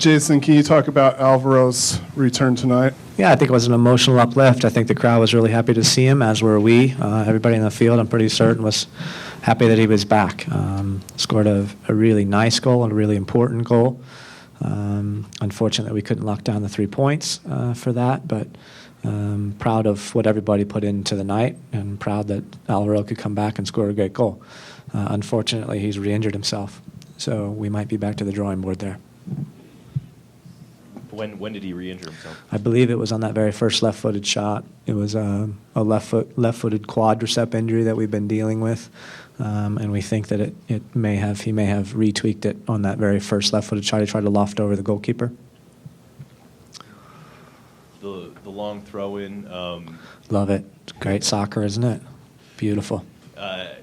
Jason, can you talk about Alvaro's return tonight? Yeah, I think it was an emotional uplift. I think the crowd was really happy to see him, as were we. Everybody in the field, I'm pretty certain, was happy that he was back. Scored a really nice goal and a really important goal. Unfortunately, we couldn't lock down the 3 points for that, but proud of what everybody put into the night and proud that Alvaro could come back and score a great goal. Unfortunately, he's re-injured himself, so we might be back to the drawing board there. When did he re-injure himself? I believe it was on that very first left-footed shot. It was a left-footed quadricep injury that we've been dealing with, and we think that he may have retweaked it on that very first left-footed shot. He tried to loft over the goalkeeper. The long throw in. Love it. It's great soccer, isn't it? Beautiful. I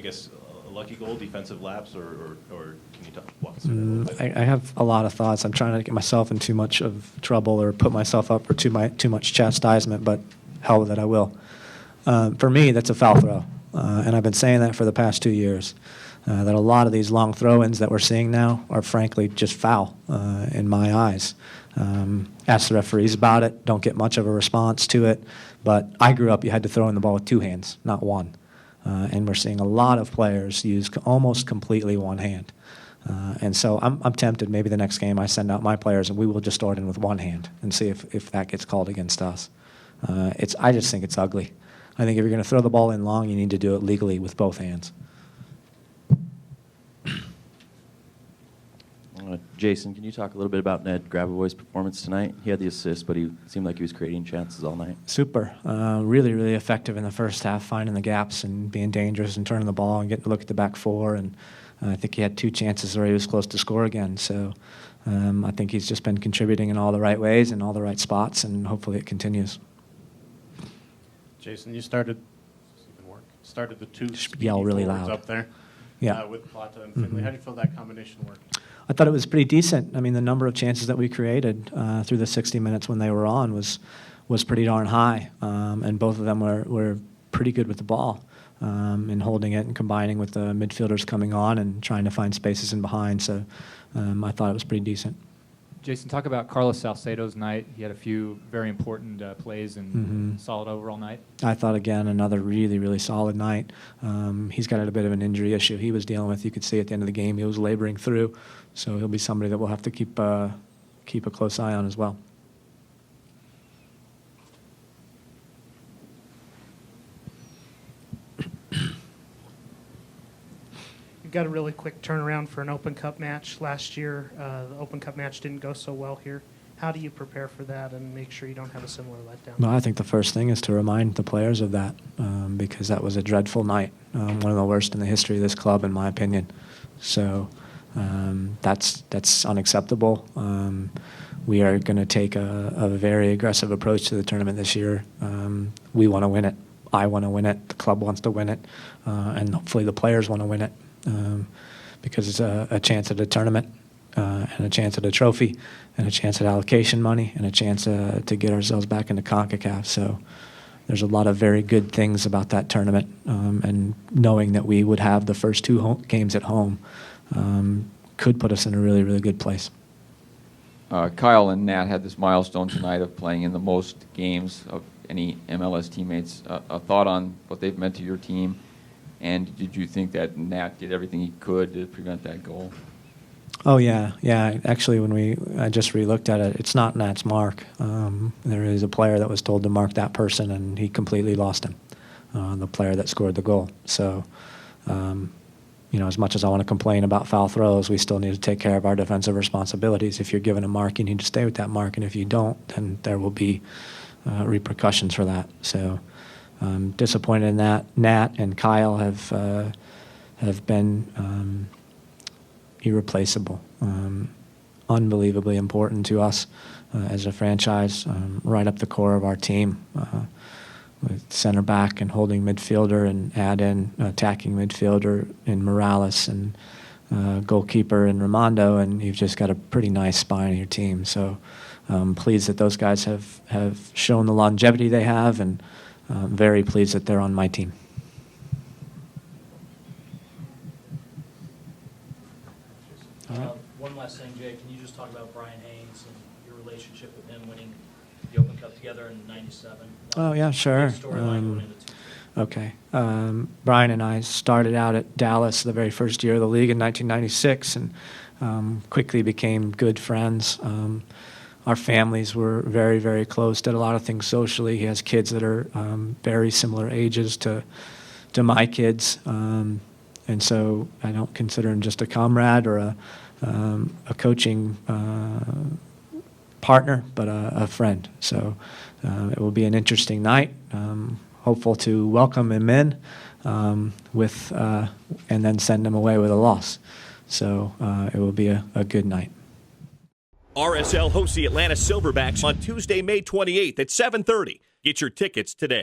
guess a lucky goal, defensive lapse, or can you talk Watson? I have a lot of thoughts. I'm trying to get myself in too much of trouble or put myself up for too much chastisement, but hell that I will. For me, that's a foul throw, and I've been saying that for the past 2 years. That a lot of these long throw-ins that we're seeing now are frankly just foul in my eyes. Ask the referees about it. Don't get much of a response to it. But I grew up, you had to throw in the ball with 2 hands, not 1. And we're seeing a lot of players use almost completely 1 hand. And so I'm tempted. Maybe the next game I send out my players and we will just start in with 1 hand and see if that gets called against us. I just think it's ugly. I think if you're going to throw the ball in long, you need to do it legally with both hands. Jason, can you talk a little bit about Ned Grabovoy's performance tonight? He had the assist, but he seemed like he was creating chances all night. Super. Really, really effective in the first half, finding the gaps and being dangerous and turning the ball and getting to look at the back 4. And I think he had 2 chances where he was close to score again. So I think he's just been contributing in all the right ways and all the right spots, and hopefully it continues. Jason, you started the 2 yell really forwards loud up there. Yeah. With Plata and Finley. How do you feel that combination worked? I thought it was pretty decent. I mean, the number of chances that we created through the 60 minutes when they were on was pretty darn high, and both of them were pretty good with the ball and holding it and combining with the midfielders coming on and trying to find spaces in behind. So I thought it was pretty decent. Jason, talk about Carlos Salcedo's night. He had a few very important plays and solid overall night. I thought, again, another really, really solid night. He's got a bit of an injury issue he was dealing with. You could see at the end of the game he was laboring through. So he'll be somebody that we'll have to keep a close eye on as well. Got a really quick turnaround for an Open Cup match last year. The Open Cup match didn't go so well here. How do you prepare for that and make sure you don't have a similar letdown? Well, I think the first thing is to remind the players of that because that was a dreadful night, one of the worst in the history of this club, in my opinion. So that's unacceptable. We are going to take a very aggressive approach to the tournament this year. We want to win it. I want to win it. The club wants to win it. And hopefully the players want to win it. Because it's a chance at a tournament and a chance at a trophy and a chance at allocation money and a chance to get ourselves back into CONCACAF. So there's a lot of very good things about that tournament, and knowing that we would have the first 2 games at home could put us in a really, really good place. Kyle and Nat had this milestone tonight of playing in the most games of any MLS teammates. A thought on what they've meant to your team? And did you think that Nat did everything he could to prevent that goal? Oh, yeah. Actually, when I just re-looked at it, it's not Nat's mark. There is a player that was told to mark that person, and he completely lost him, the player that scored the goal. So, as much as I want to complain about foul throws, we still need to take care of our defensive responsibilities. If you're given a mark, you need to stay with that mark, and if you don't, then there will be repercussions for that. So, disappointed in that. Nat and Kyle have been irreplaceable, unbelievably important to us as a franchise, right up the core of our team, with center back and holding midfielder and add in attacking midfielder in Morales and goalkeeper in Raimondo, and you've just got a pretty nice spine in your team. So I'm pleased that those guys have shown the longevity they have, and very pleased that they're on my team. One last thing, Jay. Can you just just talk about Brian Haynes and your relationship with him winning the Open Cup together in '97? Oh, yeah, sure. Storyline going into Tuesday. Okay. Brian and I started out at Dallas the very first year of the league in 1996 and quickly became good friends. Our families were very, very close, did a lot of things socially. He has kids that are very similar ages to my kids. And so I don't consider him just a comrade or a coaching partner, but a friend. So it will be an interesting night. Hopeful to welcome him in with and then send him away with a loss. So it will be a good night. RSL hosts the Atlanta Silverbacks on Tuesday, May 28th at 7:30. Get your tickets today.